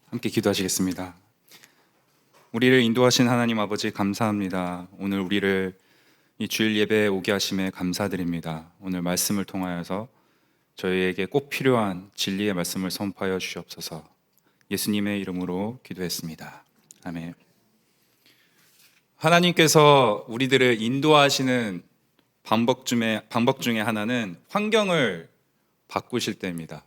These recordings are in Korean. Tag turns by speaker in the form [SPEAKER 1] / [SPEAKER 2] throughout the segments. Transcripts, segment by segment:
[SPEAKER 1] 함께 기도하시겠습니다. 우리를 인도하신 하나님 아버지 감사합니다. 오늘 우리를 이 주일 예배에 오게 하심에 감사드립니다. 오늘 말씀을 통하여서 저희에게 꼭 필요한 진리의 말씀을 선포하여 주시옵소서. 예수님의 이름으로 기도했습니다. 아멘. 하나님께서 우리들을 인도하시는 방법 중에 하나는 환경을 바꾸실 때입니다.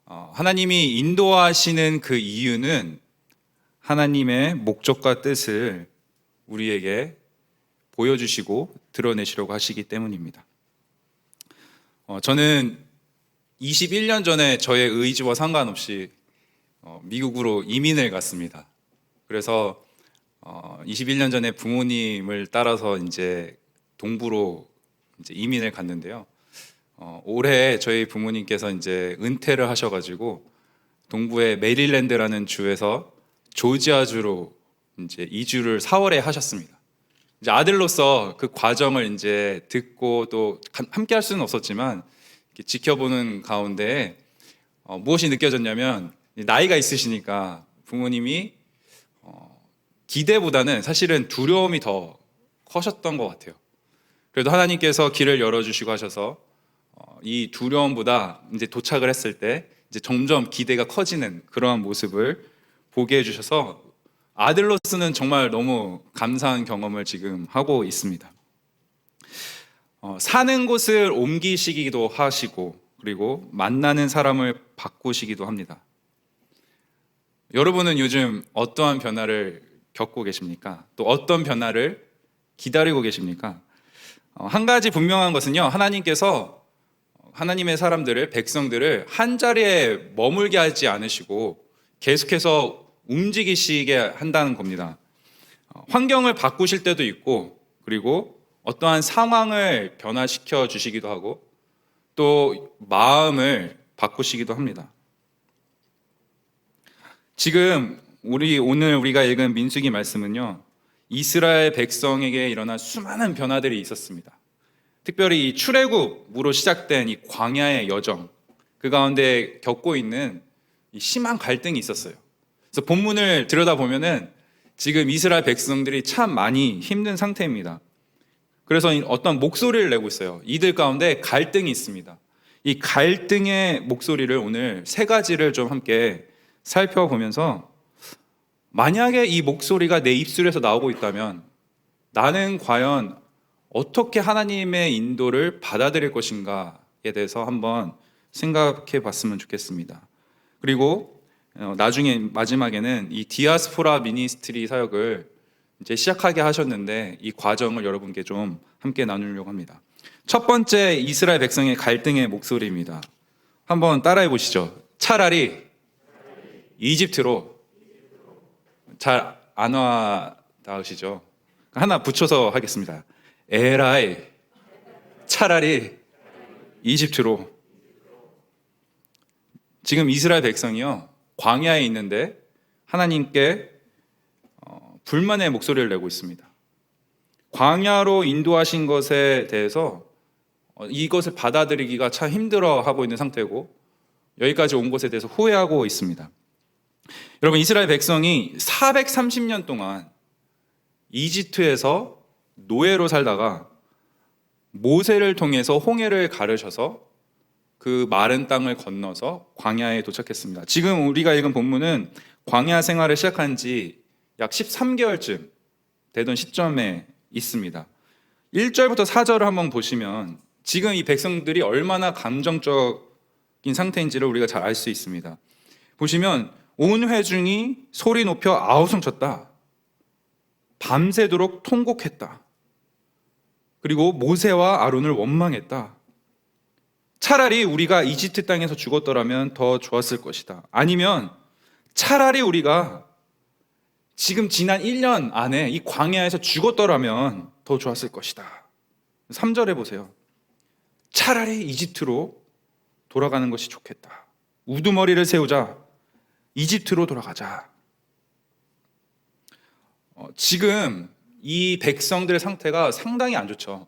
[SPEAKER 1] 하나님이 인도하시는 그 이유는 하나님의 목적과 뜻을 우리에게 보여주시고 드러내시려고 하시기 때문입니다. 저는 21년 전에 저의 의지와 상관없이 미국으로 이민을 갔습니다. 그래서 21년 전에 부모님을 따라서 이제 동부로 이제 이민을 갔는데요. 올해 저희 부모님께서 이제 은퇴를 하셔가지고 동부의 메릴랜드라는 주에서 조지아주로 이제 이주를 4월에 하셨습니다. 이제 아들로서 그 과정을 이제 듣고 또 함께 할 수는 없었지만 지켜보는 가운데 무엇이 느껴졌냐면 나이가 있으시니까 부모님이 기대보다는 사실은 두려움이 더 커셨던 것 같아요. 그래도 하나님께서 길을 열어주시고 하셔서 이 두려움보다 이제 도착을 했을 때 이제 점점 기대가 커지는 그러한 모습을 보게 해주셔서 아들로서는 정말 너무 감사한 경험을 지금 하고 있습니다. 사는 곳을 옮기시기도 하시고 그리고 만나는 사람을 바꾸시기도 합니다. 여러분은 요즘 어떠한 변화를 겪고 계십니까? 또 어떤 변화를 기다리고 계십니까? 한 가지 분명한 것은요, 하나님께서 하나님의 사람들을, 백성들을 한 자리에 머물게 하지 않으시고 계속해서 움직이시게 한다는 겁니다. 환경을 바꾸실 때도 있고 그리고 어떠한 상황을 변화시켜 주시기도 하고 또 마음을 바꾸시기도 합니다. 지금 오늘 우리가 읽은 민수기 말씀은요, 이스라엘 백성에게 일어난 수많은 변화들이 있었습니다. 특별히 이 출애굽으로 시작된 이 광야의 여정, 그 가운데 겪고 있는 이 심한 갈등이 있었어요. 그래서 본문을 들여다보면은 지금 이스라엘 백성들이 참 많이 힘든 상태입니다. 그래서 어떤 목소리를 내고 있어요. 이들 가운데 갈등이 있습니다. 이 갈등의 목소리를 오늘 세 가지를 좀 함께 살펴보면서 만약에 이 목소리가 내 입술에서 나오고 있다면 나는 과연 어떻게 하나님의 인도를 받아들일 것인가에 대해서 한번 생각해 봤으면 좋겠습니다. 그리고 나중에 마지막에는 이 디아스포라 미니스트리 사역을 이제 시작하게 하셨는데 이 과정을 여러분께 좀 함께 나누려고 합니다. 첫 번째 이스라엘 백성의 갈등의 목소리입니다. 한번 따라해 보시죠. 차라리 이집트로. 잘 안 와닿으시죠? 하나 붙여서 하겠습니다. 에라이, 차라리 이집트로. 지금 이스라엘 백성이요, 광야에 있는데 하나님께 불만의 목소리를 내고 있습니다. 광야로 인도하신 것에 대해서 이것을 받아들이기가 참 힘들어하고 있는 상태고 여기까지 온 것에 대해서 후회하고 있습니다. 여러분, 이스라엘 백성이 430년 동안 이집트에서 노예로 살다가 모세를 통해서 홍해를 가르셔서 그 마른 땅을 건너서 광야에 도착했습니다. 지금 우리가 읽은 본문은 광야 생활을 시작한 지 약 13개월쯤 되던 시점에 있습니다. 1절부터 4절을 한번 보시면 지금 이 백성들이 얼마나 감정적인 상태인지를 우리가 잘 알 수 있습니다. 보시면 온 회중이 소리 높여 아우성쳤다. 밤새도록 통곡했다. 그리고 모세와 아론을 원망했다. 차라리 우리가 이집트 땅에서 죽었더라면 더 좋았을 것이다. 아니면 차라리 우리가 지금 지난 1년 안에 이 광야에서 죽었더라면 더 좋았을 것이다. 3절에 보세요. 차라리 이집트로 돌아가는 것이 좋겠다. 우두머리를 세우자. 이집트로 돌아가자. 지금 이 백성들의 상태가 상당히 안 좋죠.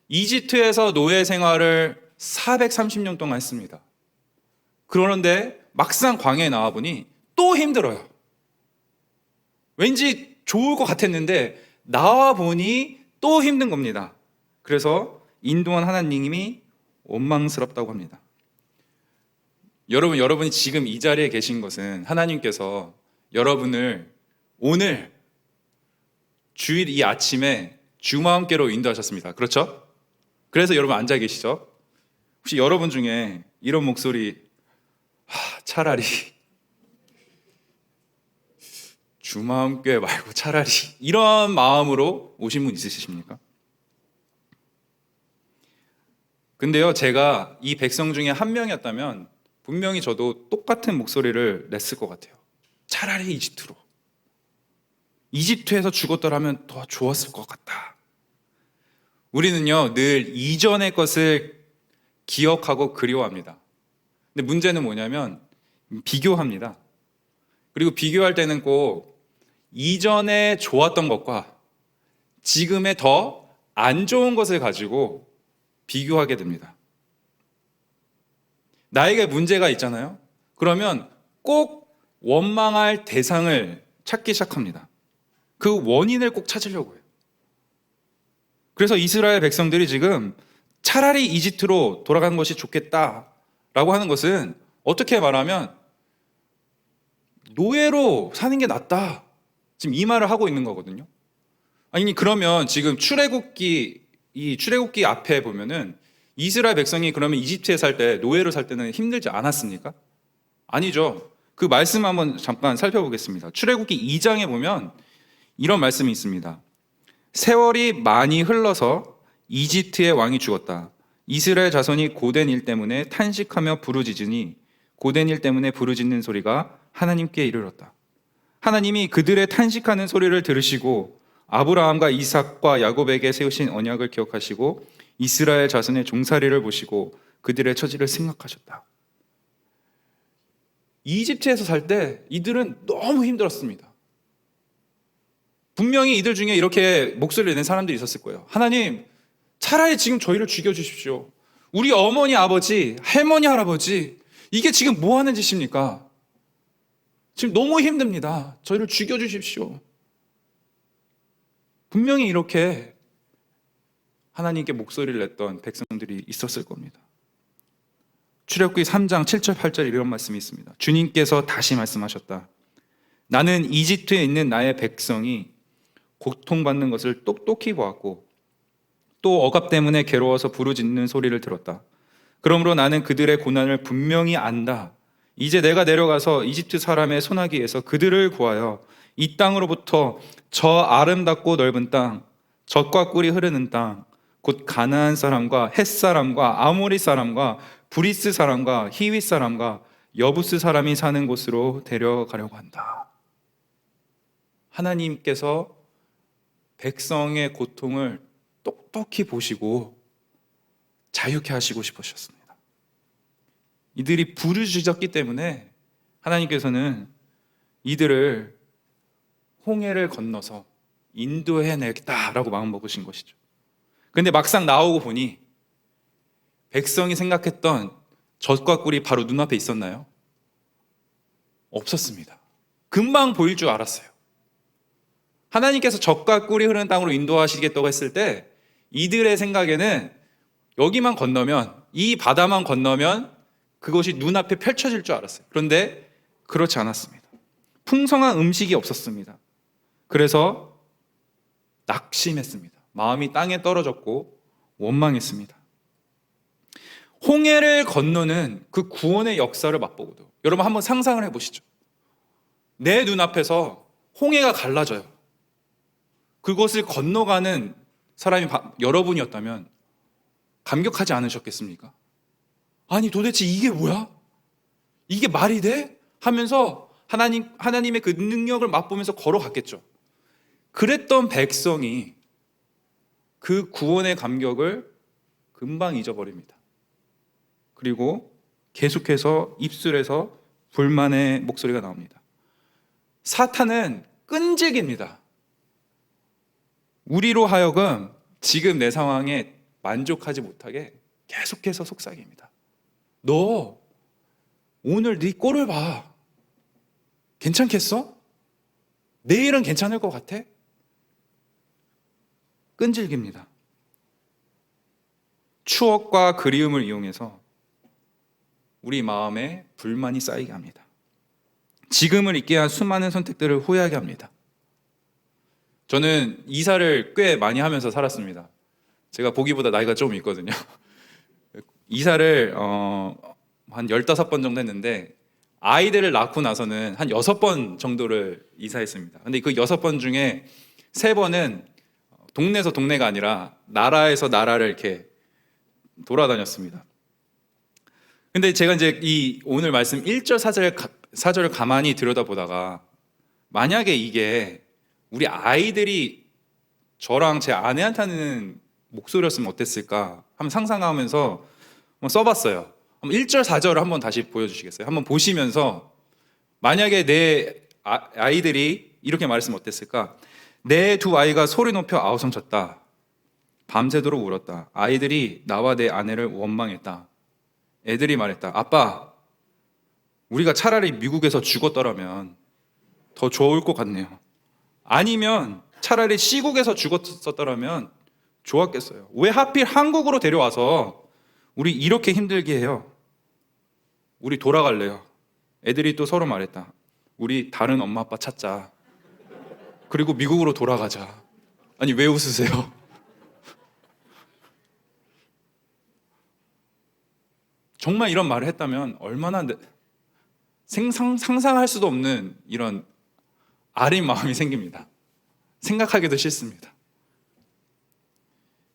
[SPEAKER 1] 이집트에서 노예 생활을 430년 동안 했습니다. 그러는데 막상 광야에 나와보니 또 힘들어요. 왠지 좋을 것 같았는데 나와보니 또 힘든 겁니다. 그래서 인도한 하나님이 원망스럽다고 합니다. 여러분이 지금 이 자리에 계신 것은 하나님께서 여러분을 오늘 주일 이 아침에 주와 함께로 인도하셨습니다. 그렇죠? 그래서 여러분 앉아 계시죠? 혹시 여러분 중에 이런 목소리, 차라리 주와 함께 말고 차라리 이런 마음으로 오신 분 있으십니까? 근데요, 제가 이 백성 중에 한 명이었다면 분명히 저도 똑같은 목소리를 냈을 것 같아요. 차라리 이집트로. 이집트에서 죽었더라면 더 좋았을 것 같다. 우리는요, 늘 이전의 것을 기억하고 그리워합니다. 근데 문제는 뭐냐면 비교합니다. 그리고 비교할 때는 꼭 이전에 좋았던 것과 지금의 더 안 좋은 것을 가지고 비교하게 됩니다. 나에게 문제가 있잖아요. 그러면 꼭 원망할 대상을 찾기 시작합니다. 그 원인을 꼭 찾으려고 해요. 그래서 이스라엘 백성들이 지금 차라리 이집트로 돌아가는 것이 좋겠다라고 하는 것은 어떻게 말하면 노예로 사는 게 낫다. 지금 이 말을 하고 있는 거거든요. 아니 그러면 지금 출애굽기 앞에 보면은 이스라엘 백성이 그러면 이집트에 살 때 노예로 살 때는 힘들지 않았습니까? 아니죠. 그 말씀 한번 잠깐 살펴보겠습니다. 출애굽기 2장에 보면 이런 말씀이 있습니다. 세월이 많이 흘러서 이집트의 왕이 죽었다. 이스라엘 자손이 고된 일 때문에 탄식하며 부르짖으니 고된 일 때문에 부르짖는 소리가 하나님께 이르렀다. 하나님이 그들의 탄식하는 소리를 들으시고 아브라함과 이삭과 야곱에게 세우신 언약을 기억하시고 이스라엘 자손의 종살이를 보시고 그들의 처지를 생각하셨다. 이집트에서 살 때 이들은 너무 힘들었습니다. 분명히 이들 중에 이렇게 목소리를 낸 사람들이 있었을 거예요. 하나님, 차라리 지금 저희를 죽여주십시오. 우리 어머니, 아버지, 할머니, 할아버지, 이게 지금 뭐 하는 짓입니까? 지금 너무 힘듭니다. 저희를 죽여주십시오. 분명히 이렇게 하나님께 목소리를 냈던 백성들이 있었을 겁니다. 출애굽기 3장 7절 8절 이런 말씀이 있습니다. 주님께서 다시 말씀하셨다. 나는 이집트에 있는 나의 백성이 고통받는 것을 똑똑히 보았고 또 억압 때문에 괴로워서 부르짖는 소리를 들었다. 그러므로 나는 그들의 고난을 분명히 안다. 이제 내가 내려가서 이집트 사람의 손아귀에서 그들을 구하여 이 땅으로부터 저 아름답고 넓은 땅, 젖과 꿀이 흐르는 땅, 곧 가나안 사람과 헷 사람과 아모리 사람과 브리스 사람과 히윗 사람과 여부스 사람이 사는 곳으로 데려가려고 한다. 하나님께서 백성의 고통을 똑똑히 보시고 자유케 하시고 싶으셨습니다. 이들이 부르짖었기 때문에 하나님께서는 이들을 홍해를 건너서 인도해내겠다라고 마음먹으신 것이죠. 그런데 막상 나오고 보니 백성이 생각했던 젖과 꿀이 바로 눈앞에 있었나요? 없었습니다. 금방 보일 줄 알았어요. 하나님께서 젖과 꿀이 흐르는 땅으로 인도하시겠다고 했을 때 이들의 생각에는 여기만 건너면, 이 바다만 건너면 그것이 눈앞에 펼쳐질 줄 알았어요. 그런데 그렇지 않았습니다. 풍성한 음식이 없었습니다. 그래서 낙심했습니다. 마음이 땅에 떨어졌고 원망했습니다. 홍해를 건너는 그 구원의 역사를 맛보고도 여러분 한번 상상을 해보시죠. 내 눈앞에서 홍해가 갈라져요. 그것을 건너가는 사람이 여러분이었다면 감격하지 않으셨겠습니까? 아니 도대체 이게 뭐야? 이게 말이 돼? 하면서 하나님의 그 능력을 맛보면서 걸어갔겠죠. 그랬던 백성이 그 구원의 감격을 금방 잊어버립니다. 그리고 계속해서 입술에서 불만의 목소리가 나옵니다. 사탄은 끈질깁니다. 우리로 하여금 지금 내 상황에 만족하지 못하게 계속해서 속삭입니다. 너 오늘 네 꼴을 봐. 괜찮겠어? 내일은 괜찮을 것 같아? 끈질깁니다. 추억과 그리움을 이용해서 우리 마음에 불만이 쌓이게 합니다. 지금을 있게 한 수많은 선택들을 후회하게 합니다. 저는 이사를 꽤 많이 하면서 살았습니다. 제가 보기보다 나이가 좀 있거든요. 이사를 한 15번 정도 했는데 아이들을 낳고 나서는 한 6번 정도를 이사했습니다. 근데 그 6번 중에 3번은 동네에서 동네가 아니라 나라에서 나라를 이렇게 돌아다녔습니다. 근데 제가 이제 이 오늘 말씀 1절 4절을 가만히 들여다보다가 만약에 이게 우리 아이들이 저랑 제 아내한테 하는 목소리였으면 어땠을까 한번 상상하면서 한번 써봤어요. 1절 4절을 한번 다시 보여주시겠어요? 한번 보시면서 만약에 내 아이들이 이렇게 말했으면 어땠을까? 내 두 아이가 소리 높여 아우성쳤다. 밤새도록 울었다. 아이들이 나와 내 아내를 원망했다. 애들이 말했다. 아빠, 우리가 차라리 미국에서 죽었더라면 더 좋을 것 같네요. 아니면 차라리 시국에서 죽었었더라면 좋았겠어요. 왜 하필 한국으로 데려와서 우리 이렇게 힘들게 해요? 우리 돌아갈래요. 애들이 또 서로 말했다. 우리 다른 엄마 아빠 찾자. 그리고 미국으로 돌아가자. 아니 왜 웃으세요? 정말 이런 말을 했다면 얼마나 상상할 수도 없는 이런 아린 마음이 생깁니다. 생각하기도 싫습니다.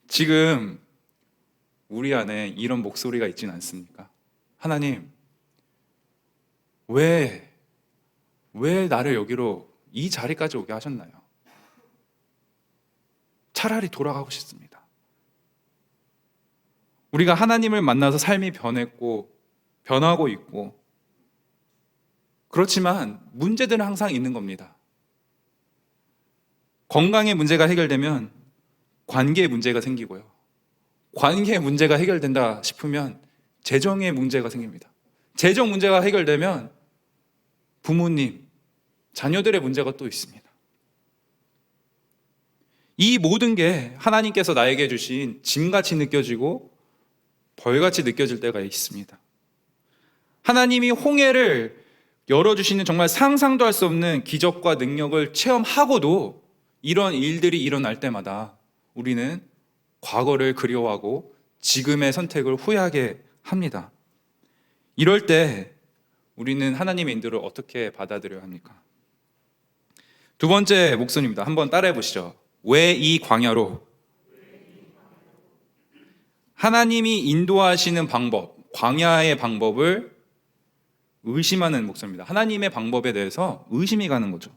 [SPEAKER 1] 지금 우리 안에 이런 목소리가 있지는 않습니까? 하나님, 왜 나를 여기로 이 자리까지 오게 하셨나요? 차라리 돌아가고 싶습니다. 우리가 하나님을 만나서 삶이 변하고 있고, 그렇지만 문제들은 항상 있는 겁니다. 건강의 문제가 해결되면 관계의 문제가 생기고요. 관계의 문제가 해결된다 싶으면 재정의 문제가 생깁니다. 재정 문제가 해결되면 부모님, 자녀들의 문제가 또 있습니다. 이 모든 게 하나님께서 나에게 주신 짐같이 느껴지고 벌같이 느껴질 때가 있습니다. 하나님이 홍해를 열어주시는 정말 상상도 할 수 없는 기적과 능력을 체험하고도 이런 일들이 일어날 때마다 우리는 과거를 그리워하고 지금의 선택을 후회하게 합니다. 이럴 때 우리는 하나님의 인도를 어떻게 받아들여야 합니까? 두 번째 목소리입니다. 한번 따라해 보시죠. 왜 이 광야로? 하나님이 인도하시는 방법, 광야의 방법을 의심하는 목소리입니다. 하나님의 방법에 대해서 의심이 가는 거죠.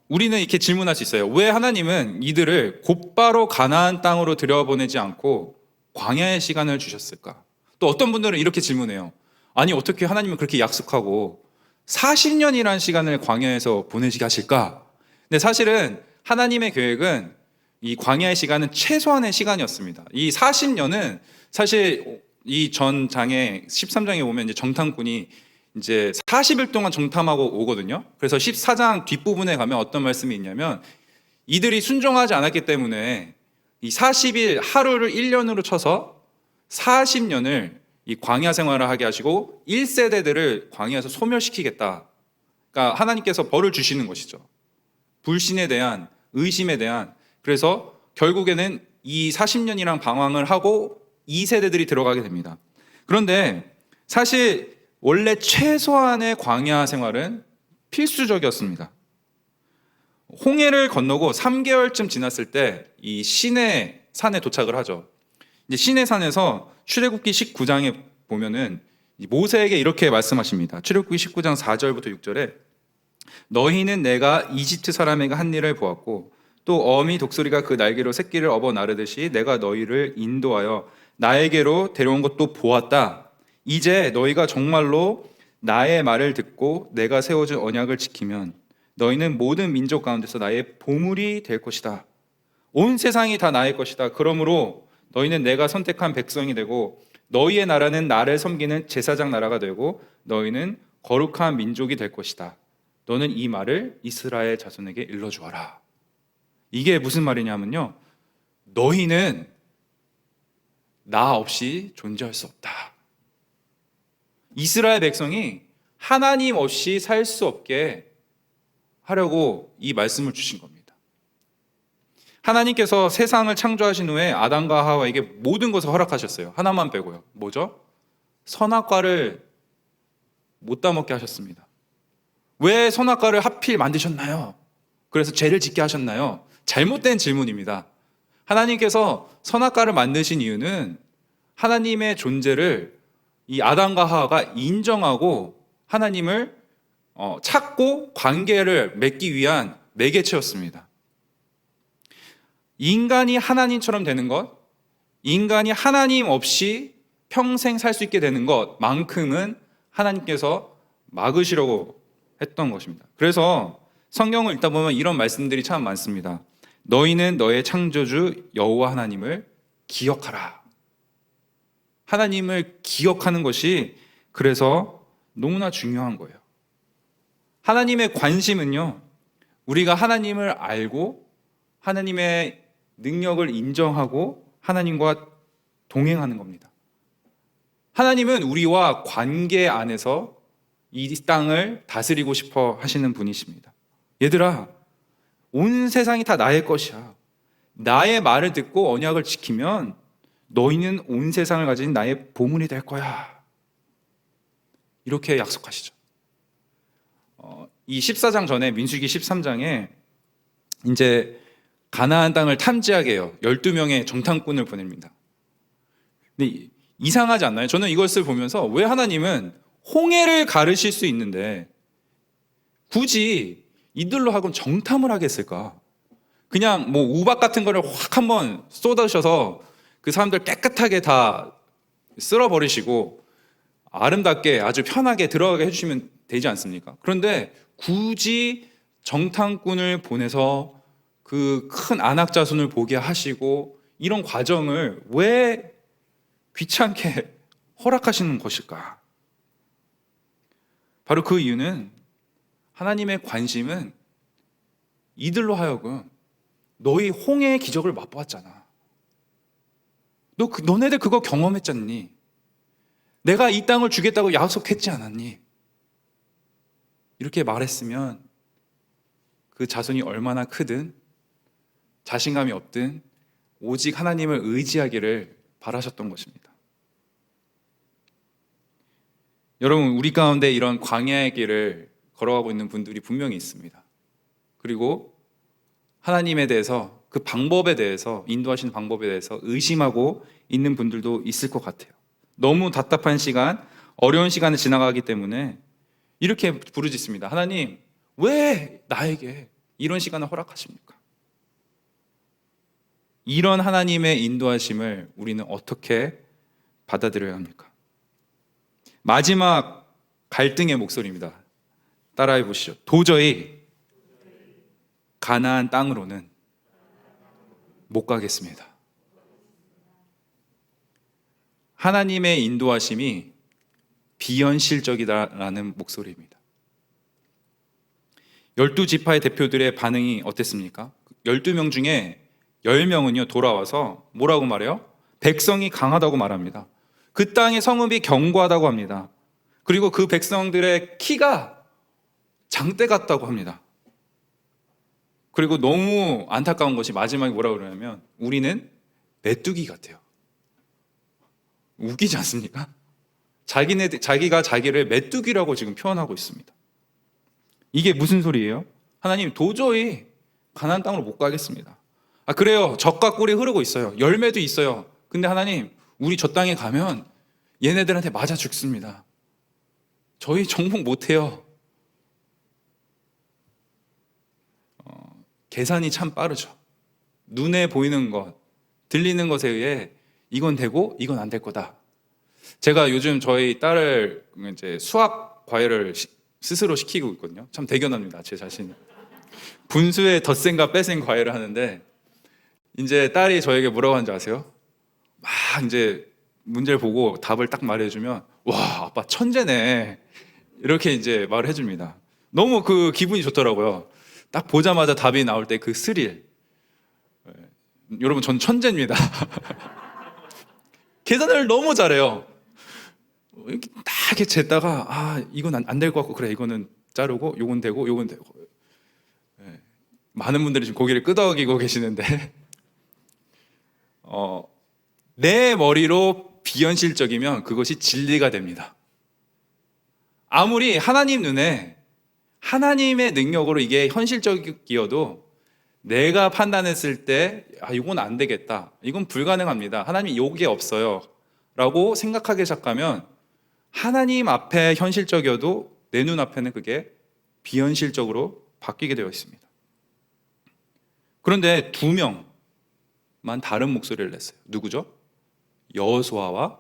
[SPEAKER 1] 우리는 이렇게 질문할 수 있어요. 왜 하나님은 이들을 곧바로 가나안 땅으로 들여보내지 않고 광야의 시간을 주셨을까? 또 어떤 분들은 이렇게 질문해요. 아니 어떻게 하나님은 그렇게 약속하고 40년이라는 시간을 광야에서 보내시게 하실까? 근데 사실은 하나님의 계획은 이 광야의 시간은 최소한의 시간이었습니다. 이 40년은 사실 이 전 장에 13장에 보면 이제 정탐꾼이 이제 40일 동안 정탐하고 오거든요. 그래서 14장 뒷부분에 가면 어떤 말씀이 있냐면 이들이 순종하지 않았기 때문에 이 40일 하루를 1년으로 쳐서 40년을 이 광야 생활을 하게 하시고 1세대들을 광야에서 소멸시키겠다. 그러니까 하나님께서 벌을 주시는 것이죠. 불신에 대한, 의심에 대한. 그래서 결국에는 이 40년이랑 방황을 하고 2세대들이 들어가게 됩니다. 그런데 사실 원래 최소한의 광야 생활은 필수적이었습니다. 홍해를 건너고 3개월쯤 지났을 때 이 시내 산에 도착을 하죠. 이제 시내 산에서 출애굽기 19장에 보면은 모세에게 이렇게 말씀하십니다. 출애굽기 19장 4절부터 6절에 너희는 내가 이집트 사람에게 한 일을 보았고 또 어미 독수리가 그 날개로 새끼를 업어 나르듯이 내가 너희를 인도하여 나에게로 데려온 것도 보았다. 이제 너희가 정말로 나의 말을 듣고 내가 세워준 언약을 지키면 너희는 모든 민족 가운데서 나의 보물이 될 것이다. 온 세상이 다 나의 것이다. 그러므로 너희는 내가 선택한 백성이 되고 너희의 나라는 나를 섬기는 제사장 나라가 되고 너희는 거룩한 민족이 될 것이다. 너는 이 말을 이스라엘 자손에게 일러주어라. 이게 무슨 말이냐면요, 너희는 나 없이 존재할 수 없다. 이스라엘 백성이 하나님 없이 살 수 없게 하려고 이 말씀을 주신 겁니다. 하나님께서 세상을 창조하신 후에 아담과 하와에게 모든 것을 허락하셨어요. 하나만 빼고요. 뭐죠? 선악과를 못 따먹게 하셨습니다. 왜 선악과를 하필 만드셨나요? 그래서 죄를 짓게 하셨나요? 잘못된 질문입니다. 하나님께서 선악과를 만드신 이유는 하나님의 존재를 이 아담과 하와가 인정하고 하나님을 찾고 관계를 맺기 위한 매개체였습니다. 인간이 하나님처럼 되는 것, 인간이 하나님 없이 평생 살 수 있게 되는 것만큼은 하나님께서 막으시려고 했던 것입니다. 그래서 성경을 읽다 보면 이런 말씀들이 참 많습니다. 너희는 너의 창조주 여호와 하나님을 기억하라. 하나님을 기억하는 것이 그래서 너무나 중요한 거예요. 하나님의 관심은요, 우리가 하나님을 알고 하나님의 능력을 인정하고 하나님과 동행하는 겁니다. 하나님은 우리와 관계 안에서 이 땅을 다스리고 싶어 하시는 분이십니다. 얘들아, 온 세상이 다 나의 것이야. 나의 말을 듣고 언약을 지키면 너희는 온 세상을 가진 나의 보물이 될 거야. 이렇게 약속하시죠. 이 14장 전에 민수기 13장에 이제 가나안 땅을 탐지하게 해요. 12명의 정탐꾼을 보냅니다. 근데 이상하지 않나요? 저는 이것을 보면서 왜 하나님은 홍해를 가르실 수 있는데 굳이 이들로 하고 정탐을 하겠을까? 그냥 뭐 우박 같은 거를 확 한번 쏟으셔서 그 사람들 깨끗하게 다 쓸어버리시고 아름답게 아주 편하게 들어가게 해주시면 되지 않습니까? 그런데 굳이 정탐꾼을 보내서 그 큰 안악자손을 보게 하시고 이런 과정을 왜 귀찮게 허락하시는 것일까? 바로 그 이유는 하나님의 관심은 이들로 하여금 너희 홍해의 기적을 맛보았잖아. 너네들 그거 경험했잖니? 내가 이 땅을 주겠다고 약속했지 않았니? 이렇게 말했으면 그 자손이 얼마나 크든 자신감이 없든 오직 하나님을 의지하기를 바라셨던 것입니다. 여러분, 우리 가운데 이런 광야의 길을 걸어가고 있는 분들이 분명히 있습니다. 그리고 하나님에 대해서, 그 방법에 대해서, 인도하시는 방법에 대해서 의심하고 있는 분들도 있을 것 같아요. 너무 답답한 시간, 어려운 시간을 지나가기 때문에 이렇게 부르짖습니다. 하나님, 왜 나에게 이런 시간을 허락하십니까? 이런 하나님의 인도하심을 우리는 어떻게 받아들여야 합니까? 마지막 갈등의 목소리입니다. 따라해 보시죠. 도저히 가나안 땅으로는 못 가겠습니다. 하나님의 인도하심이 비현실적이다라는 목소리입니다. 12지파의 대표들의 반응이 어땠습니까? 12명 중에 10명은요 돌아와서 뭐라고 말해요? 백성이 강하다고 말합니다. 그 땅의 성읍이 견고하다고 합니다. 그리고 그 백성들의 키가 장대 같다고 합니다. 그리고 너무 안타까운 것이 마지막에 뭐라고 그러냐면 우리는 메뚜기 같아요. 웃기지 않습니까? 자기가 자기를 메뚜기라고 지금 표현하고 있습니다. 이게 무슨 소리예요? 하나님, 도저히 가나안 땅으로 못 가겠습니다. 그래요. 젖과 꿀이 흐르고 있어요. 열매도 있어요. 근데 하나님, 우리 저 땅에 가면 얘네들한테 맞아 죽습니다. 저희 정복 못해요. 계산이 참 빠르죠. 눈에 보이는 것, 들리는 것에 의해 이건 되고 이건 안 될 거다. 제가 요즘 저희 딸을 이제 수학 과외를 스스로 시키고 있거든요. 참 대견합니다, 제 자신. 분수의 덧셈과 빼셈 과외를 하는데 이제 딸이 저에게 뭐라고 하는지 아세요? 막 이제 문제를 보고 답을 딱 말해주면 와, 아빠 천재네, 이렇게 이제 말을 해줍니다. 너무 그 기분이 좋더라고요. 딱 보자마자 답이 나올 때 그 스릴. 여러분, 전 천재입니다. 계산을 너무 잘해요. 이렇게 딱 이렇게 쟀다가 이건 안 될 것 같고, 그래, 이거는 자르고 요건 되고 요건 되고. 많은 분들이 지금 고개를 끄덕이고 계시는데 내 머리로 비현실적이면 그것이 진리가 됩니다. 아무리 하나님 눈에 하나님의 능력으로 이게 현실적이어도 내가 판단했을 때 이건 안 되겠다, 이건 불가능합니다, 하나님이 요게 없어요 라고 생각하기 시작하면 하나님 앞에 현실적이어도 내 눈앞에는 그게 비현실적으로 바뀌게 되어 있습니다. 그런데 2명만 다른 목소리를 냈어요. 누구죠? 여호수아와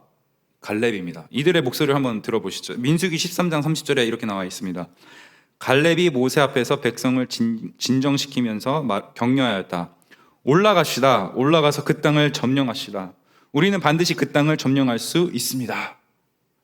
[SPEAKER 1] 갈렙입니다. 이들의 목소리를 한번 들어보시죠. 민수기 13장 30절에 이렇게 나와 있습니다. 갈렙이 모세 앞에서 백성을 진정시키면서 격려하였다. 올라갑시다. 올라가서 그 땅을 점령합시다. 우리는 반드시 그 땅을 점령할 수 있습니다.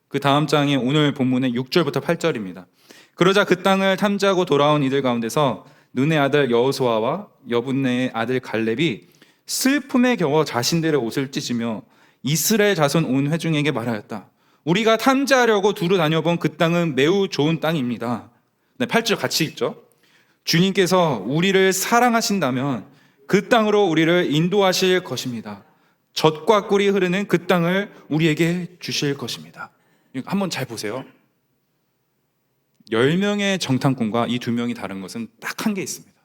[SPEAKER 1] 그 다음 장에 오늘 본문의 6절부터 8절입니다. 그러자 그 땅을 탐지하고 돌아온 이들 가운데서 눈의 아들 여호수아와 여분네의 아들 갈렙이 슬픔에 겨워 자신들의 옷을 찢으며 이스라엘 자손 온 회중에게 말하였다. 우리가 탐지하려고 두루 다녀본 그 땅은 매우 좋은 땅입니다. 8절 같이 읽죠. 주님께서 우리를 사랑하신다면 그 땅으로 우리를 인도하실 것입니다. 젖과 꿀이 흐르는 그 땅을 우리에게 주실 것입니다. 한번 잘 보세요. 10명의 정탐꾼과 이 2명이 다른 것은 딱 한 게 있습니다.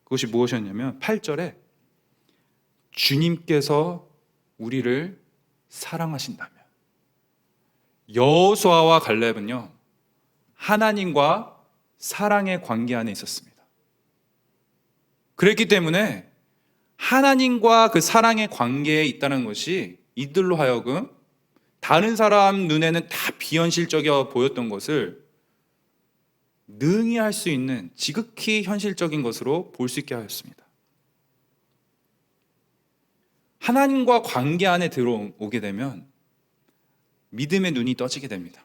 [SPEAKER 1] 그것이 무엇이었냐면 8절에 주님께서 우리를 사랑하신다면. 여호수아와 갈렙은요, 하나님과 사랑의 관계 안에 있었습니다. 그랬기 때문에 하나님과 그 사랑의 관계에 있다는 것이 이들로 하여금 다른 사람 눈에는 다 비현실적이어 보였던 것을 능히 할 수 있는 지극히 현실적인 것으로 볼 수 있게 하였습니다. 하나님과 관계 안에 들어오게 되면 믿음의 눈이 떠지게 됩니다.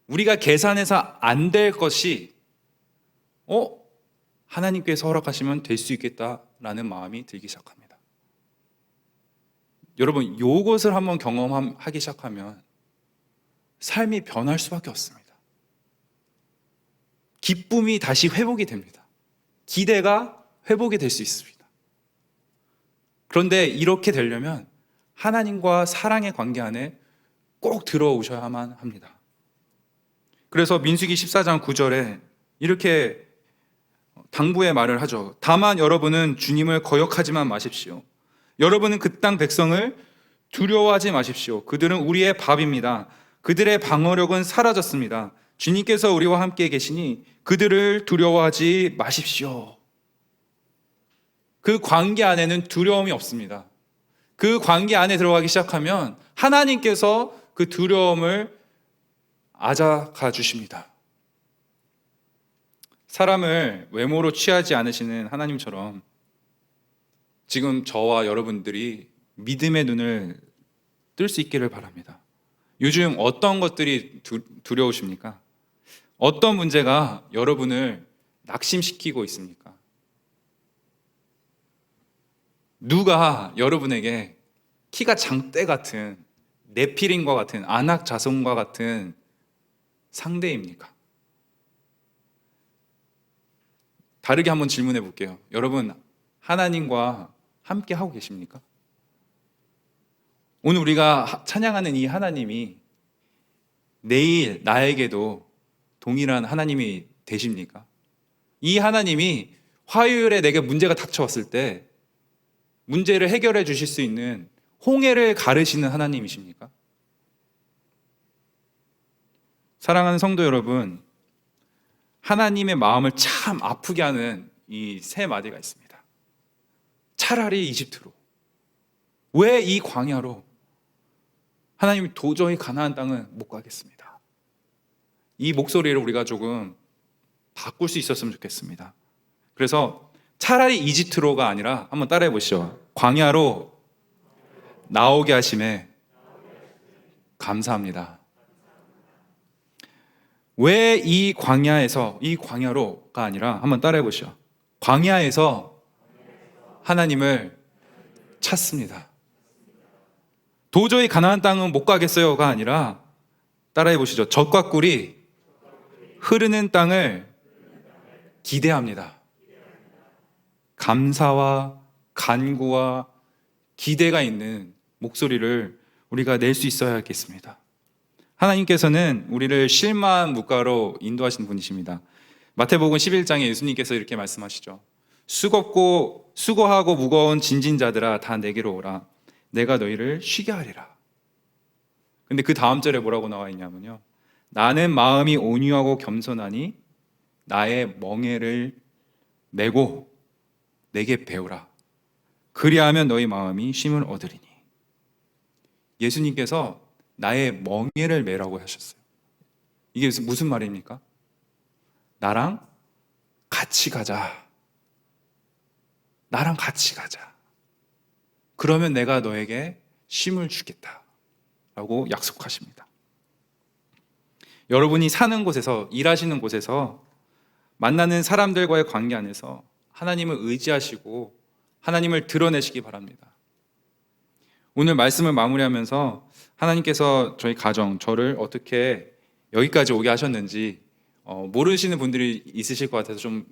[SPEAKER 1] 우리가 계산해서 안 될 것이 하나님께서 허락하시면 될 수 있겠다라는 마음이 들기 시작합니다. 여러분, 이것을 한번 경험하기 시작하면 삶이 변할 수밖에 없습니다. 기쁨이 다시 회복이 됩니다. 기대가 회복이 될 수 있습니다. 그런데 이렇게 되려면 하나님과 사랑의 관계 안에 꼭 들어오셔야만 합니다. 그래서 민수기 14장 9절에 이렇게 당부의 말을 하죠. 다만 여러분은 주님을 거역하지만 마십시오. 여러분은 그 땅 백성을 두려워하지 마십시오. 그들은 우리의 밥입니다. 그들의 방어력은 사라졌습니다. 주님께서 우리와 함께 계시니 그들을 두려워하지 마십시오. 그 관계 안에는 두려움이 없습니다. 그 관계 안에 들어가기 시작하면 하나님께서 그 두려움을 앗아가 주십니다. 사람을 외모로 취하지 않으시는 하나님처럼 지금 저와 여러분들이 믿음의 눈을 뜰 수 있기를 바랍니다. 요즘 어떤 것들이 두려우십니까? 어떤 문제가 여러분을 낙심시키고 있습니까? 누가 여러분에게 키가 장대 같은 네피림과 같은 아낙 자손과 같은 상대입니까? 다르게 한번 질문해 볼게요. 여러분, 하나님과 함께 하고 계십니까? 오늘 우리가 찬양하는 이 하나님이 내일 나에게도 동일한 하나님이 되십니까? 이 하나님이 화요일에 내게 문제가 닥쳐왔을 때 문제를 해결해 주실 수 있는 홍해를 가르시는 하나님이십니까? 사랑하는 성도 여러분, 하나님의 마음을 참 아프게 하는 이 세 마디가 있습니다. 차라리 이집트로, 왜 이 광야로? 하나님이 도저히 가나안 땅은 못 가겠습니다. 이 목소리를 우리가 조금 바꿀 수 있었으면 좋겠습니다. 그래서 차라리 이집트로가 아니라 한번 따라해 보시죠. 광야로 나오게 하심에 감사합니다. 왜 이 광야에서, 이 광야로가 아니라 한번 따라해 보시죠. 광야에서 하나님을 찾습니다. 도저히 가나안 땅은 못 가겠어요가 아니라 따라해 보시죠. 젖과 꿀이 흐르는 땅을 기대합니다. 감사와 간구와 기대가 있는 목소리를 우리가 낼 수 있어야겠습니다. 하나님께서는 우리를 실만 묵가로 인도하시는 분이십니다. 마태복음 11장에 예수님께서 이렇게 말씀하시죠. 수고하고 무거운 짐진 자들아 다 내게로 오라. 내가 너희를 쉬게 하리라. 근데 그 다음 절에 뭐라고 나와 있냐면요. 나는 마음이 온유하고 겸손하니 나의 멍에를 메고 내게 배우라. 그리하면 너희 마음이 쉼을 얻으리니. 예수님께서 나의 멍에를 메라고 하셨어요. 이게 무슨 말입니까? 나랑 같이 가자. 나랑 같이 가자. 그러면 내가 너에게 쉼을 주겠다. 라고 약속하십니다. 여러분이 사는 곳에서, 일하시는 곳에서, 만나는 사람들과의 관계 안에서 하나님을 의지하시고 하나님을 드러내시기 바랍니다. 오늘 말씀을 마무리하면서 하나님께서 저희 가정, 저를 어떻게 여기까지 오게 하셨는지 모르시는 분들이 있으실 것 같아서 좀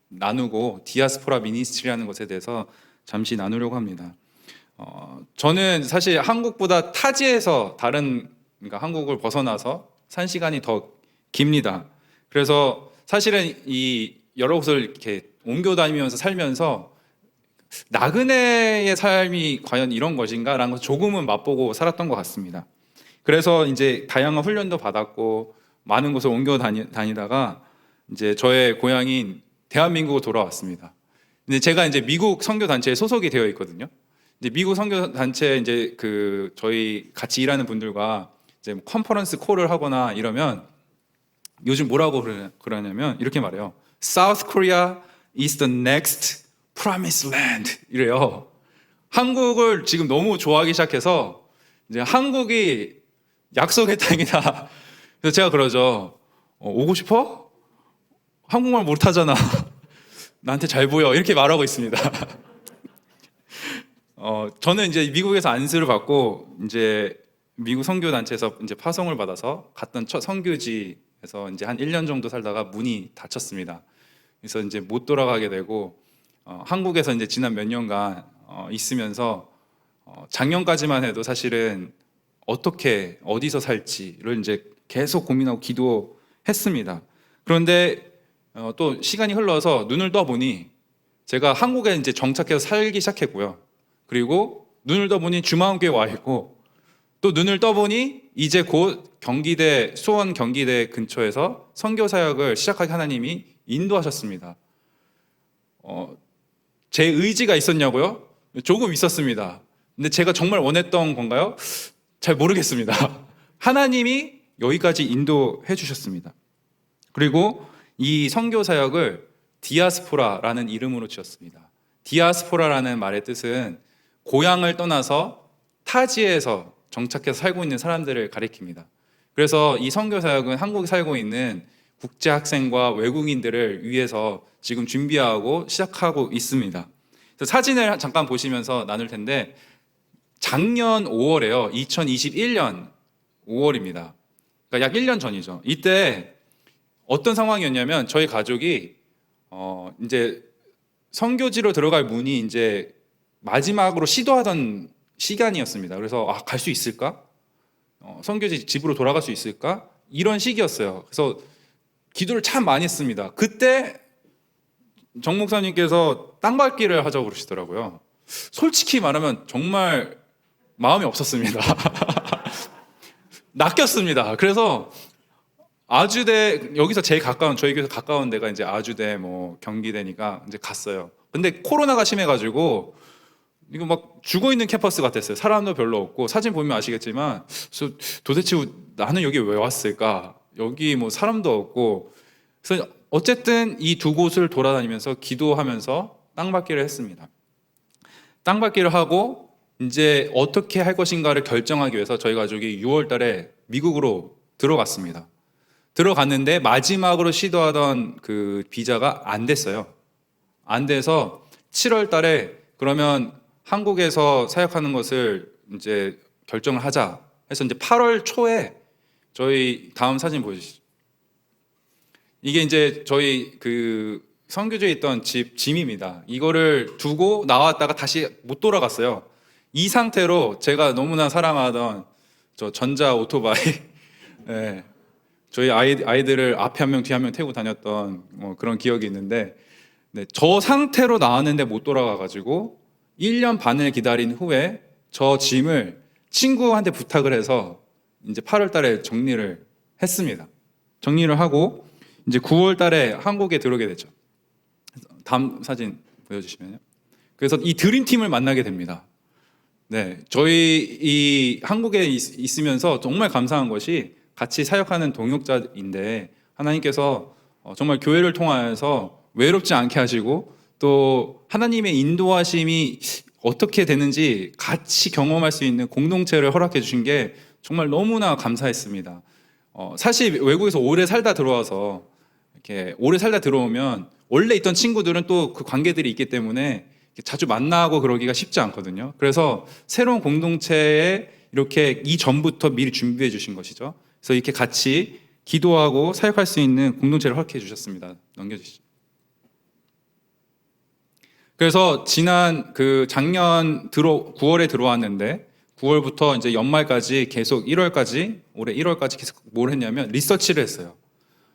[SPEAKER 1] 나누고 디아스포라 미니스트리라는 것에 대해서 잠시 나누려고 합니다. 저는 사실 한국보다 타지에서 그러니까 한국을 벗어나서 산 시간이 더 깁니다. 그래서 사실은 여러 곳을 이렇게 옮겨 다니면서 살면서 나그네의 삶이 과연 이런 것인가? 라는 걸 조금은 맛보고 살았던 것 같습니다. 그래서 이제 다양한 훈련도 받았고 많은 곳을 옮겨 다니다가 이제 저의 고향인 대한민국으로 돌아왔습니다. 근데 제가 이제 미국 선교 단체에 소속이 되어 있거든요. 이제 미국 선교 단체 이제 저희 같이 일하는 분들과 이제 컨퍼런스 콜을 하거나 이러면 요즘 뭐라고 그러냐면 이렇게 말해요. South Korea is the next promised land 이래요. 한국을 지금 너무 좋아하기 시작해서 이제 한국이 약속의 땅이다. 그래서 제가 그러죠. 오고 싶어? 한국말 못하잖아. 나한테 잘 보여. 이렇게 말하고 있습니다. 저는 이제 미국에서 안수를 받고 이제 미국 선교 단체에서 이제 파송을 받아서 갔던 첫 선교지에서 이제 한 1년 정도 살다가 문이 닫혔습니다. 그래서 이제 못 돌아가게 되고 한국에서 이제 지난 몇 년간 있으면서 작년까지만 해도 사실은 어떻게 어디서 살지를 이제 계속 고민하고 기도했습니다. 그런데 또 시간이 흘러서 눈을 떠보니 제가 한국에 이제 정착해서 살기 시작했고요. 그리고 눈을 떠보니 주마음교회 와 있고 또 눈을 떠보니 이제 곧 수원 경기대 근처에서 선교 사역을 시작하게 하나님이 인도하셨습니다. 제 의지가 있었냐고요? 조금 있었습니다. 근데 제가 정말 원했던 건가요? 잘 모르겠습니다. 하나님이 여기까지 인도해 주셨습니다. 그리고 이 선교 사역을 디아스포라라는 이름으로 지었습니다. 디아스포라라는 말의 뜻은 고향을 떠나서 타지에서 정착해서 살고 있는 사람들을 가리킵니다. 그래서 이 선교 사역은 한국에 살고 있는 국제 학생과 외국인들을 위해서 지금 준비하고 시작하고 있습니다. 사진을 잠깐 보시면서 나눌 텐데 작년 5월에요. 2021년 5월입니다. 그러니까 약 1년 전이죠. 이때 어떤 상황이었냐면 저희 가족이 이제 선교지로 들어갈 문이 이제 마지막으로 시도하던 시간이었습니다. 그래서 갈 수 있을까? 선교지 집으로 돌아갈 수 있을까? 이런 시기였어요. 그래서 기도를 참 많이 했습니다. 그때 정 목사님께서 땅밟기를 하자고 그러시더라고요. 솔직히 말하면 정말 마음이 없었습니다. 낚였습니다. 그래서 아주대 여기서 제일 가까운 저희 교회에서 가까운 데가 이제 아주대 경기대니까 이제 갔어요. 근데 코로나가 심해가지고 이거 막 죽어 있는 캠퍼스 같았어요. 사람도 별로 없고 사진 보면 아시겠지만 도대체 나는 여기 왜 왔을까? 여기 사람도 없고 그래서 어쨌든 이 두 곳을 돌아다니면서 기도하면서 땅밟기를 했습니다. 땅밟기를 하고 이제 어떻게 할 것인가를 결정하기 위해서 저희 가족이 6월 달에 미국으로 들어갔습니다. 들어갔는데 마지막으로 시도하던 그 비자가 안 됐어요. 안 돼서 7월 달에 그러면 한국에서 사역하는 것을 이제 결정을 하자 해서 이제 8월 초에 저희 다음 사진 보시죠. 이게 이제 저희 그 선교지에 있던 짐입니다. 이거를 두고 나왔다가 다시 못 돌아갔어요. 이 상태로 제가 너무나 사랑하던 저 전자 오토바이 예, 저희 아이들을 앞에 한 명 뒤에 한 명 태우고 다녔던 그런 기억이 있는데 네, 저 상태로 나왔는데 못 돌아가가지고 1년 반을 기다린 후에 저 짐을 친구한테 부탁을 해서 이제 8월 달에 정리를 했습니다. 정리를 하고 이제 9월 달에 한국에 들어오게 됐죠. 다음 사진 보여주시면요. 그래서 이 드림팀을 만나게 됩니다. 네, 저희 이 한국에 있으면서 정말 감사한 것이 같이 사역하는 동역자인데 하나님께서 정말 교회를 통하여서 외롭지 않게 하시고 또 하나님의 인도하심이 어떻게 되는지 같이 경험할 수 있는 공동체를 허락해 주신 게 정말 너무나 감사했습니다. 사실 외국에서 오래 살다 들어와서 이렇게 오래 살다 들어오면 원래 있던 친구들은 또 그 관계들이 있기 때문에 자주 만나고 그러기가 쉽지 않거든요. 그래서 새로운 공동체에 이렇게 이전부터 미리 준비해 주신 것이죠. 그래서 이렇게 같이 기도하고 사역할 수 있는 공동체를 허락해 주셨습니다. 넘겨주시죠. 그래서 지난 그 작년 9월에 들어왔는데 9월부터 이제 연말까지 계속 1월까지 올해 1월까지 계속 뭘 했냐면 리서치를 했어요.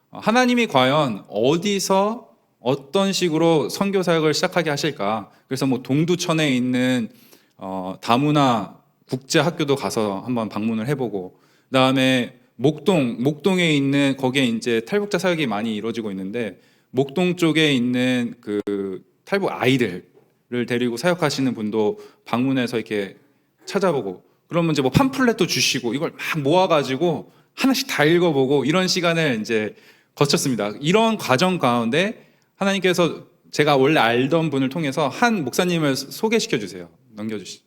[SPEAKER 1] 하나님이 과연 어디서 어떤 식으로 선교 사역을 시작하게 하실까? 그래서 뭐 동두천에 있는 다문화 국제 학교도 가서 한번 방문을 해보고, 그다음에 목동에 있는 거기에 이제 탈북자 사역이 많이 이루어지고 있는데 목동 쪽에 있는 그 탈북 아이들을 데리고 사역하시는 분도 방문해서 이렇게 찾아보고, 그러면 이제 뭐 팜플렛도 주시고 이걸 막 모아가지고 하나씩 다 읽어보고 이런 시간을 이제 거쳤습니다. 이런 과정 가운데 하나님께서 제가 원래 알던 분을 통해서 한 목사님을 소개시켜 주세요. 넘겨주시죠.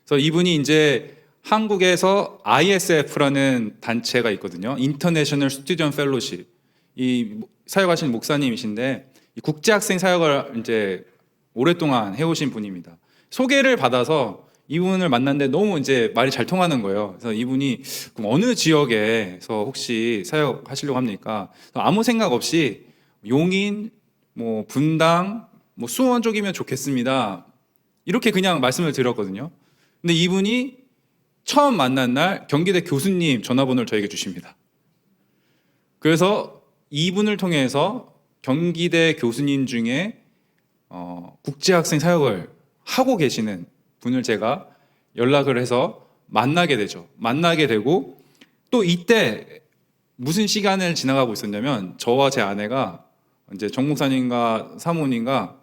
[SPEAKER 1] 그래서 이분이 이제 한국에서 ISF라는 단체가 있거든요. International Student Fellowship. 이 사역하시는 목사님이신데 이 국제학생 사역을 이제 오랫동안 해오신 분입니다. 소개를 받아서 이분을 만났는데 너무 이제 말이 잘 통하는 거예요. 그래서 이분이 그럼 어느 지역에서 혹시 사역하시려고 합니까? 아무 생각 없이 용인, 뭐 분당, 뭐 수원 쪽이면 좋겠습니다. 이렇게 그냥 말씀을 드렸거든요. 근데 이분이 처음 만난 날 경기대 교수님 전화번호를 저에게 주십니다. 그래서 이분을 통해서 경기대 교수님 중에 국제학생 사역을 하고 계시는 분을 제가 연락을 해서 만나게 되죠. 만나게 되고 또 이때 무슨 시간을 지나가고 있었냐면 저와 제 아내가 이제 정 목사님과 사모님과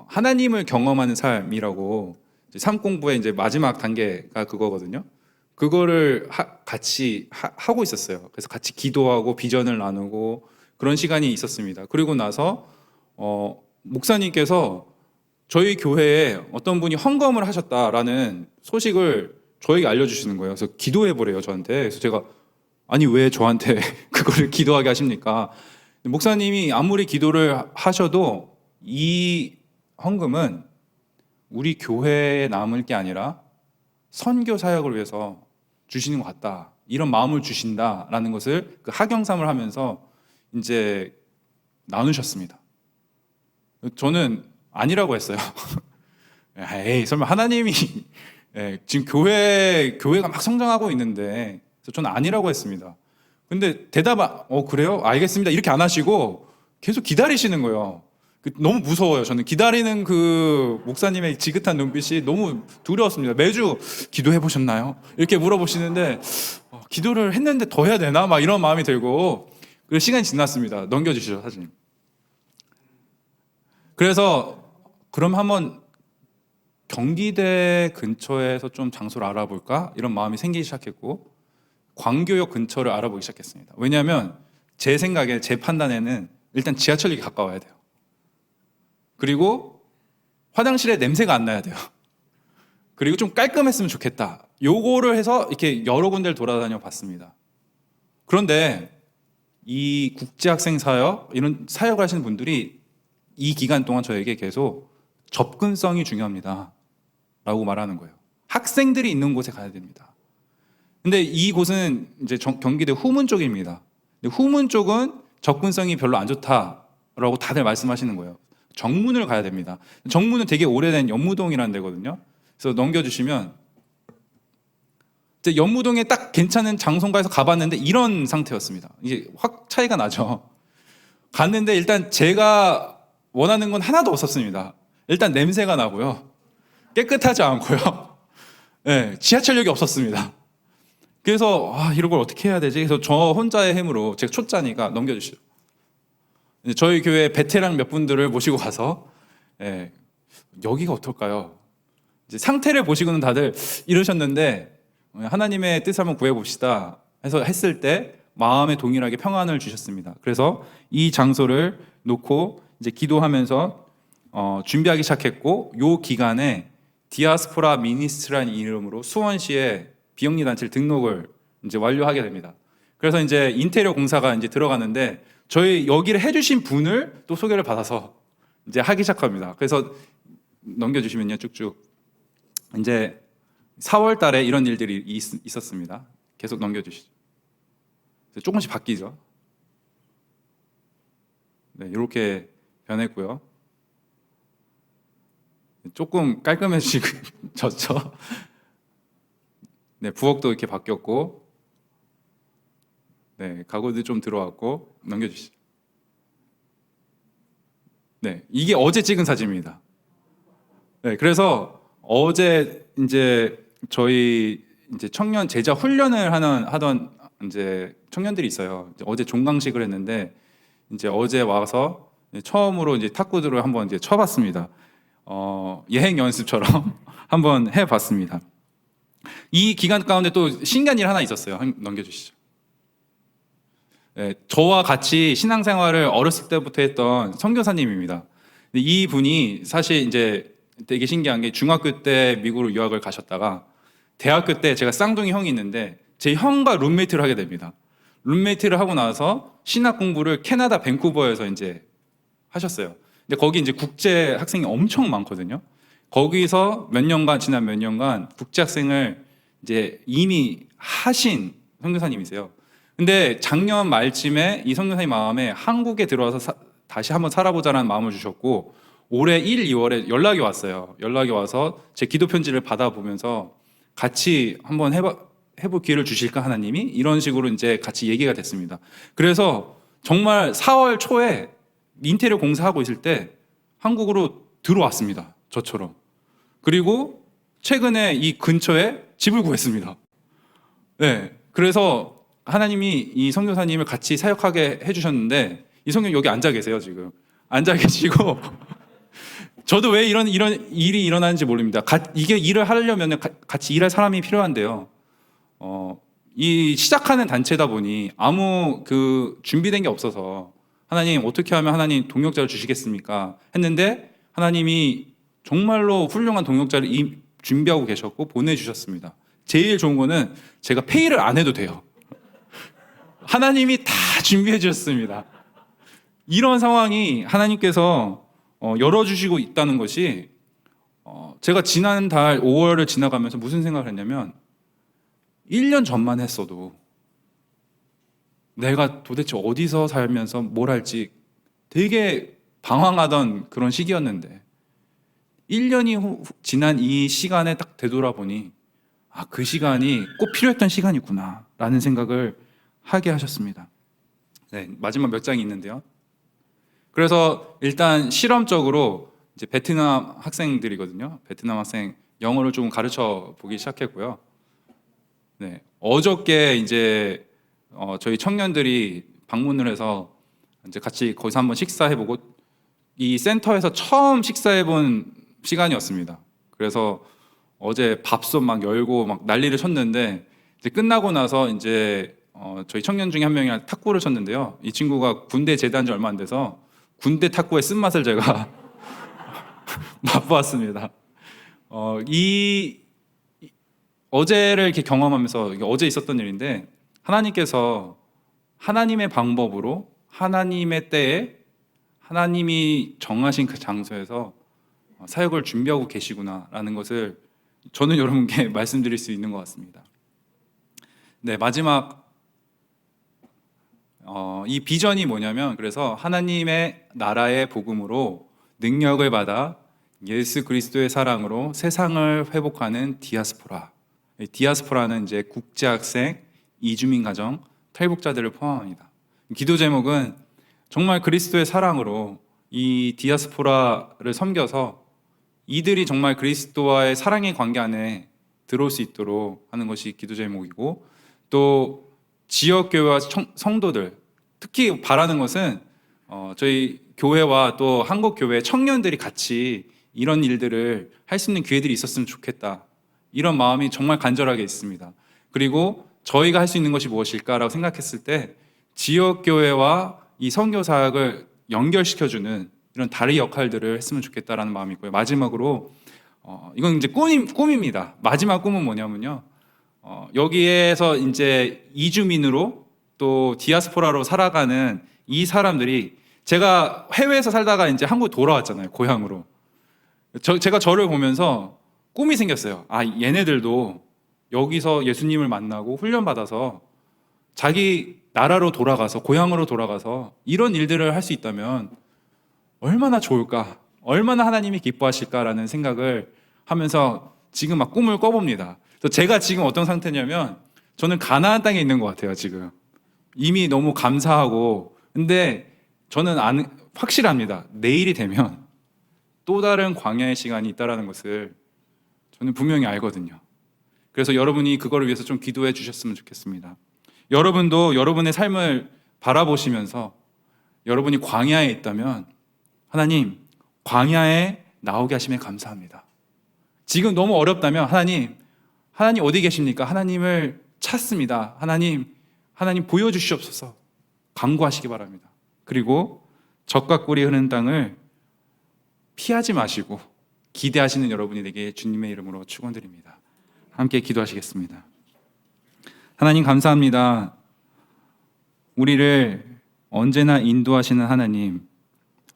[SPEAKER 1] 하나님을 경험하는 삶이라고 삶 공부의 이제 마지막 단계가 그거거든요. 그거를 같이 하고 있었어요. 그래서 같이 기도하고 비전을 나누고 그런 시간이 있었습니다. 그리고 나서 목사님께서 저희 교회에 어떤 분이 헌금을 하셨다라는 소식을 저에게 알려주시는 거예요. 그래서 기도해 보래요, 저한테. 그래서 제가 아니 왜 저한테 그거를 기도하게 하십니까? 목사님이 아무리 기도를 하셔도 이 헌금은 우리 교회에 남을 게 아니라 선교 사역을 위해서 주시는 것 같다. 이런 마음을 주신다라는 것을 그 하경삼을 하면서 이제 나누셨습니다. 저는 아니라고 했어요. 에이, 설마 하나님이 지금 교회가 막 성장하고 있는데, 그래서 저는 아니라고 했습니다. 근데 그래요? 알겠습니다. 이렇게 안 하시고 계속 기다리시는 거예요. 너무 무서워요. 저는 기다리는 그 목사님의 지긋한 눈빛이 너무 두려웠습니다. 매주 기도해 보셨나요? 이렇게 물어보시는데 기도를 했는데 더 해야 되나? 막 이런 마음이 들고, 그 시간이 지났습니다. 넘겨주시죠, 사진. 그래서 그럼 한번 경기대 근처에서 좀 장소를 알아볼까? 이런 마음이 생기기 시작했고 광교역 근처를 알아보기 시작했습니다. 왜냐하면 제 생각에, 제 판단에는 일단 지하철역이 가까워야 돼요. 그리고 화장실에 냄새가 안 나야 돼요. 그리고 좀 깔끔했으면 좋겠다. 요거를 해서 이렇게 여러 군데를 돌아다녀 봤습니다. 그런데 이 국제학생 사역, 이런 사역을 하시는 분들이 이 기간 동안 저에게 계속 접근성이 중요합니다 라고 말하는 거예요. 학생들이 있는 곳에 가야 됩니다. 근데 이곳은 이제 경기도 후문 쪽입니다. 근데 후문 쪽은 접근성이 별로 안 좋다라고 다들 말씀하시는 거예요. 정문을 가야 됩니다. 정문은 되게 오래된 연무동이라는 데거든요. 그래서 넘겨주시면 이제 연무동에 딱 괜찮은 장소인가에서 가봤는데 이런 상태였습니다. 이게 확 차이가 나죠. 갔는데 일단 제가 원하는 건 하나도 없었습니다. 일단 냄새가 나고요. 깨끗하지 않고요. 네, 지하철역이 없었습니다. 그래서 이런 걸 어떻게 해야 되지? 그래서 저 혼자의 힘으로, 제가 초짜니까 넘겨주시죠. 저희 교회 베테랑 몇 분들을 모시고 가서 여기가 어떨까요? 이제 상태를 보시고는 다들 이러셨는데 하나님의 뜻을 한번 구해봅시다 해서 했을 때 마음에 동일하게 평안을 주셨습니다. 그래서 이 장소를 놓고 이제 기도하면서 준비하기 시작했고, 요 기간에 디아스포라 미니스트라는 이름으로 수원시에 비영리 단체를 등록을 이제 완료하게 됩니다. 그래서 이제 인테리어 공사가 이제 들어가는데 저희 여기를 해주신 분을 또 소개를 받아서 이제 하기 시작합니다. 그래서 넘겨주시면요, 쭉쭉. 이제 4월 달에 이런 일들이 있었습니다. 계속 넘겨주시죠. 조금씩 바뀌죠. 네, 이렇게 변했고요. 조금 깔끔해지셨죠. 네, 부엌도 이렇게 바뀌었고, 네, 가구도 좀 들어왔고. 넘겨주시죠. 네, 이게 어제 찍은 사진입니다. 네, 그래서 어제 이제 저희 이제 청년 제자 훈련을 하던 이제 청년들이 있어요. 이제 어제 종강식을 했는데 이제 어제 와서 처음으로 이제 탁구들을 한번 이제 쳐봤습니다. 예행 연습처럼 한번 해봤습니다. 이 기간 가운데 또 신기한 일 하나 있었어요. 넘겨주시죠. 네, 저와 같이 신앙생활을 어렸을 때부터 했던 선교사님입니다. 이 분이 사실 이제 되게 신기한 게 중학교 때 미국으로 유학을 가셨다가 대학교 때 제가 쌍둥이 형이 있는데 제 형과 룸메이트를 하게 됩니다. 룸메이트를 하고 나서 신학 공부를 캐나다 밴쿠버에서 이제 하셨어요. 근데 거기 이제 국제 학생이 엄청 많거든요. 거기서 지난 몇 년간 국제 학생을 이제 이미 하신 선교사님이세요. 근데 작년 말쯤에 이 선교사님 마음에 한국에 들어와서 다시 한번 살아보자라는 마음을 주셨고, 올해 1, 2월에 연락이 왔어요. 연락이 와서 제 기도 편지를 받아보면서 같이 한번 해볼 기회를 주실까 하나님이, 이런 식으로 이제 같이 얘기가 됐습니다. 그래서 정말 4월 초에 인테리어 공사하고 있을 때 한국으로 들어왔습니다. 저처럼. 그리고 최근에 이 근처에 집을 구했습니다. 네, 그래서 하나님이 이 선교사님을 같이 사역하게 해주셨는데, 이 선교사님 여기 앉아 계세요. 지금 앉아 계시고 저도 왜 이런 일이 일어나는지 모릅니다. 이게 일을 하려면 같이 일할 사람이 필요한데요. 이 시작하는 단체다 보니 아무 준비된 게 없어서 하나님 어떻게 하면 하나님 동역자를 주시겠습니까? 했는데 하나님이 정말로 훌륭한 동역자를 준비하고 계셨고 보내주셨습니다. 제일 좋은 거는 제가 페이를 안 해도 돼요. 하나님이 다 준비해 주셨습니다. 이런 상황이 하나님께서 열어주시고 있다는 것이, 제가 지난달 5월을 지나가면서 무슨 생각을 했냐면 1년 전만 했어도 내가 도대체 어디서 살면서 뭘 할지 되게 방황하던 그런 시기였는데 1년이 지난 이 시간에 딱 되돌아보니 그 시간이 꼭 필요했던 시간이구나 라는 생각을 하게 하셨습니다. 네, 마지막 몇 장이 있는데요. 그래서 일단 실험적으로 이제 베트남 학생들이거든요. 베트남 학생 영어를 좀 가르쳐 보기 시작했고요. 네, 어저께 이제 저희 청년들이 방문을 해서 이제 같이 거기서 한번 식사해보고, 이 센터에서 처음 식사해본 시간이었습니다. 그래서 어제 밥솥 막 열고 막 난리를 쳤는데, 이제 끝나고 나서 이제 저희 청년 중에 한 명이 탁구를 쳤는데요. 이 친구가 군대 제대한 지 얼마 안 돼서 군대 탁구의 쓴맛을 제가 맛보았습니다. 이 어제를 이렇게 경험하면서, 이게 어제 있었던 일인데, 하나님께서 하나님의 방법으로 하나님의 때에 하나님이 정하신 그 장소에서 사역을 준비하고 계시구나라는 것을 저는 여러분께 말씀드릴 수 있는 것 같습니다. 네, 마지막 이 비전이 뭐냐면, 그래서 하나님의 나라의 복음으로 능력을 받아 예수 그리스도의 사랑으로 세상을 회복하는 디아스포라. 이 디아스포라는 이제 국제학생, 이주민 가정, 탈북자들을 포함합니다. 기도 제목은 정말 그리스도의 사랑으로 이 디아스포라를 섬겨서 이들이 정말 그리스도와의 사랑의 관계 안에 들어올 수 있도록 하는 것이 기도 제목이고, 또 지역교회와 성도들, 특히 바라는 것은 저희 교회와 또 한국교회 청년들이 같이 이런 일들을 할 수 있는 기회들이 있었으면 좋겠다, 이런 마음이 정말 간절하게 있습니다. 그리고 저희가 할 수 있는 것이 무엇일까라고 생각했을 때 지역교회와 이 선교사역을 연결시켜주는 이런 다리 역할들을 했으면 좋겠다라는 마음이 있고요. 마지막으로 이건 이제 꿈입니다. 마지막 꿈은 뭐냐면요, 여기에서 이제 이주민으로 또 디아스포라로 살아가는 이 사람들이, 제가 해외에서 살다가 이제 한국 돌아왔잖아요, 고향으로. 제가 저를 보면서 꿈이 생겼어요. 아, 얘네들도 여기서 예수님을 만나고 훈련받아서 자기 나라로 돌아가서, 고향으로 돌아가서 이런 일들을 할 수 있다면 얼마나 좋을까, 얼마나 하나님이 기뻐하실까라는 생각을 하면서 지금 막 꿈을 꿔봅니다. 그래서 제가 지금 어떤 상태냐면, 저는 가나안 땅에 있는 것 같아요. 지금 이미 너무 감사하고, 근데 저는 확실합니다. 내일이 되면 또 다른 광야의 시간이 있다는 것을 저는 분명히 알거든요. 그래서 여러분이 그거를 위해서 좀 기도해 주셨으면 좋겠습니다. 여러분도 여러분의 삶을 바라보시면서 여러분이 광야에 있다면, 하나님, 광야에 나오게 하심에 감사합니다. 지금 너무 어렵다면, 하나님 어디 계십니까? 하나님을 찾습니다. 하나님 보여주시옵소서 간구하시기 바랍니다. 그리고 적과 꿀이 흐르는 땅을 피하지 마시고 기대하시는 여러분이 되게 주님의 이름으로 축원드립니다. 함께 기도하시겠습니다. 하나님, 감사합니다. 우리를 언제나 인도하시는 하나님,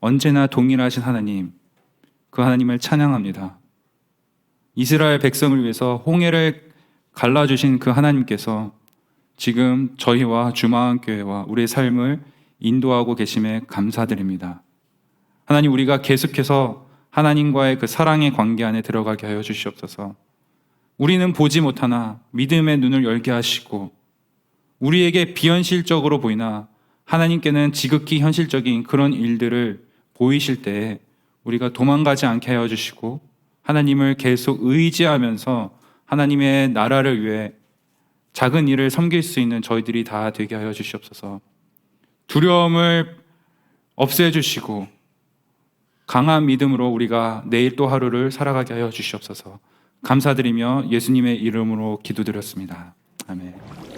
[SPEAKER 1] 언제나 동일하신 하나님, 그 하나님을 찬양합니다. 이스라엘 백성을 위해서 홍해를 갈라주신 그 하나님께서 지금 저희와 주마음교회와 우리의 삶을 인도하고 계심에 감사드립니다. 하나님, 우리가 계속해서 하나님과의 그 사랑의 관계 안에 들어가게 하여 주시옵소서. 우리는 보지 못하나 믿음의 눈을 열게 하시고, 우리에게 비현실적으로 보이나 하나님께는 지극히 현실적인 그런 일들을 보이실 때에 우리가 도망가지 않게 하여 주시고, 하나님을 계속 의지하면서 하나님의 나라를 위해 작은 일을 섬길 수 있는 저희들이 다 되게 하여 주시옵소서. 두려움을 없애주시고 강한 믿음으로 우리가 내일 또 하루를 살아가게 하여 주시옵소서. 감사드리며 예수님의 이름으로 기도드렸습니다. 아멘.